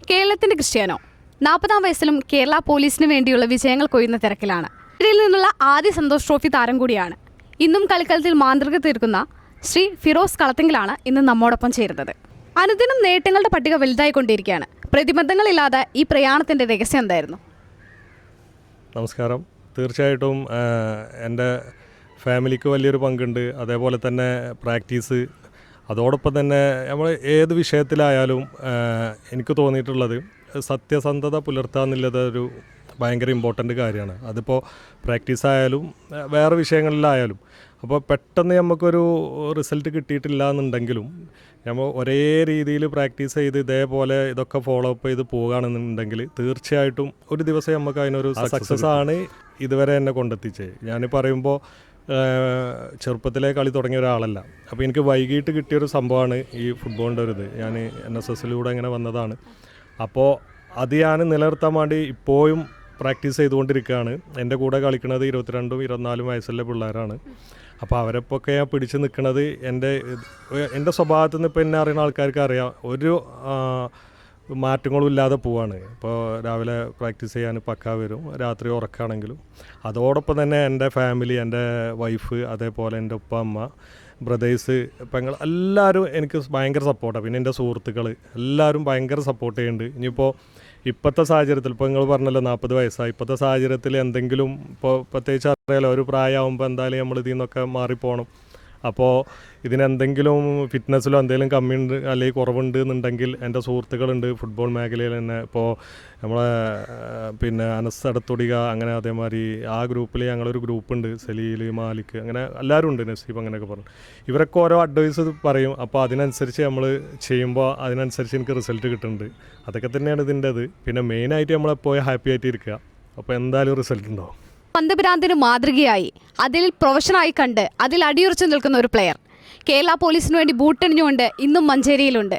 കേരളത്തിന്റെ ക്രിസ്ത്യാനോ 40-ാം വയസ്സിലും കേരള പോലീസിന് വേണ്ടിയുള്ള വിജയങ്ങൾ കൊയ്യുന്ന തിരക്കിലാണ്. ഇതിൽ നിന്നുള്ള ആദ്യ സന്തോഷ് ട്രോഫി താരം കൂടിയാണ്. ഇന്നും കളിക്കളത്തിൽ മാന്ത്രിക തീർക്കുന്ന ശ്രീ ഫിറോസ് കളത്തിങ്കിലാണ് ഇന്ന് നമ്മോടൊപ്പം ചേരുന്നത്. അനുദിനം നേട്ടങ്ങളുടെ പട്ടിക വലുതായിക്കൊണ്ടിരിക്കുകയാണ്. പ്രതിബന്ധങ്ങളില്ലാതെ ഈ പ്രയാണത്തിന്റെ രഹസ്യം എന്തായിരുന്നു? നമസ്കാരം. തീർച്ചയായിട്ടും എൻ്റെ ഫാമിലിക്ക് വലിയൊരു പങ്കുണ്ട്. അതേപോലെ തന്നെ പ്രാക്ടീസ്, അതോടൊപ്പം തന്നെ നമ്മൾ ഏത് വിഷയത്തിലായാലും എനിക്ക് തോന്നിയിട്ടുള്ളത് സത്യസന്ധത പുലർത്തുക എന്നുള്ളത് ഒരു ഭയങ്കര ഇമ്പോർട്ടൻ്റ് കാര്യമാണ്. അതിപ്പോൾ പ്രാക്ടീസ് ആയാലും വേറെ വിഷയങ്ങളിലായാലും. അപ്പോൾ പെട്ടെന്ന് നമുക്കൊരു റിസൾട്ട് കിട്ടിയിട്ടില്ല എന്നുണ്ടെങ്കിലും നമ്മൾ ഒരേ രീതിയിൽ പ്രാക്ടീസ് ചെയ്ത് ഇതേപോലെ ഇതൊക്കെ ഫോളോ അപ്പ് ചെയ്ത് പോകുകയാണെന്നുണ്ടെങ്കിൽ തീർച്ചയായിട്ടും ഒരു ദിവസം നമുക്ക് അതിനൊരു സക്സസ് ആണ് ഇതുവരെ എന്നെ കൊണ്ടെത്തിച്ചത്. ഞാൻ പറയുമ്പോൾ ചെറുപ്പത്തിലെ കളി തുടങ്ങിയ ഒരാളല്ല. അപ്പോൾ എനിക്ക് വൈകിട്ട് കിട്ടിയൊരു സംഭവമാണ് ഈ ഫുട്ബോളിൻ്റെ ഒരു ഇത്. ഞാൻ NSSലൂടെ ഇങ്ങനെ വന്നതാണ്. അപ്പോൾ അത് ഞാൻ നിലനിർത്താൻ വേണ്ടി ഇപ്പോഴും പ്രാക്ടീസ് ചെയ്തുകൊണ്ടിരിക്കുകയാണ്. എൻ്റെ കൂടെ കളിക്കുന്നത് 22ഉം 24ഉം വയസ്സുള്ള പിള്ളേരാണ്. അപ്പോൾ അവരെപ്പൊക്കെ ഞാൻ പിടിച്ച് നിൽക്കുന്നത് എൻ്റെ സ്വഭാവത്തിൽ നിന്ന് ഇപ്പോൾ എന്നെ അറിയുന്ന ആൾക്കാർക്ക് അറിയാം. ഒരു മാറ്റങ്ങളും ഇല്ലാതെ പോവാണ്. ഇപ്പോൾ രാവിലെ പ്രാക്ടീസ് ചെയ്യാൻ പക്കാ വരും, രാത്രി ഉറക്കാണെങ്കിലും. അതോടൊപ്പം തന്നെ എൻ്റെ ഫാമിലി, എൻ്റെ വൈഫ്, അതേപോലെ എൻ്റെ ഉപ്പ, അമ്മ, ബ്രദേഴ്സ്, പെങ്ങൾ എല്ലാവരും എനിക്ക് ഭയങ്കര സപ്പോർട്ടാണ്. പിന്നെ എൻ്റെ സുഹൃത്തുക്കൾ എല്ലാവരും ഭയങ്കര സപ്പോർട്ട് ചെയ്യുന്നുണ്ട്. ഇനിയിപ്പോൾ ഇപ്പോഴത്തെ സാഹചര്യത്തിൽ, ഇപ്പോൾ നിങ്ങൾ പറഞ്ഞല്ലോ 40 വയസ്സായി, ഇപ്പോഴത്തെ സാഹചര്യത്തിൽ എന്തെങ്കിലും ഇപ്പോൾ പ്രത്യേകിച്ച് അറിയാലോ, ഒരു പ്രായമാകുമ്പോൾ എന്തായാലും നമ്മൾ ഇതിൽ നിന്നൊക്കെ മാറിപ്പോകണം. അപ്പോൾ ഇതിനെന്തെങ്കിലും ഫിറ്റ്നസ്സിലോ എന്തെങ്കിലും കമ്മിയുണ്ട് അല്ലെങ്കിൽ കുറവുണ്ട് എന്നുണ്ടെങ്കിൽ എൻ്റെ സുഹൃത്തുക്കളുണ്ട് ഫുട്ബോൾ മേഖലയിൽ തന്നെ. ഇപ്പോൾ നമ്മളെ പിന്നെ അനസ് എടത്തൊടിക, അങ്ങനെ അതേമാതിരി ആ ഗ്രൂപ്പിൽ ഞങ്ങളൊരു ഗ്രൂപ്പുണ്ട്, സലീൽ, മാലിക്, അങ്ങനെ എല്ലാവരും ഉണ്ട്, നസീബ്, അങ്ങനെയൊക്കെ പറഞ്ഞു. ഇവരൊക്കെ ഓരോ അഡ്വൈസ് പറയും. അപ്പോൾ അതിനനുസരിച്ച് നമ്മൾ ചെയ്യുമ്പോൾ അതിനനുസരിച്ച് എനിക്ക് റിസൾട്ട് കിട്ടുന്നുണ്ട്. അതൊക്കെ തന്നെയാണ് ഇതിൻ്റെത്. പിന്നെ മെയിനായിട്ട് നമ്മളെപ്പോഴും ഹാപ്പി ആയിട്ട് ഇരിക്കുക. അപ്പോൾ എന്തായാലും റിസൾട്ട് ഉണ്ടാവും. പന്ത് മാതൃകയായി അതിൽ പ്രൊഫഷനായി കണ്ട് അതിൽ അടിയുറച്ചു നിൽക്കുന്ന ഒരു പ്ലെയർ കേരള പോലീസിന് വേണ്ടി ബൂട്ടണിഞ്ഞുകൊണ്ട് ഇന്നും മഞ്ചേരിയിലുണ്ട്.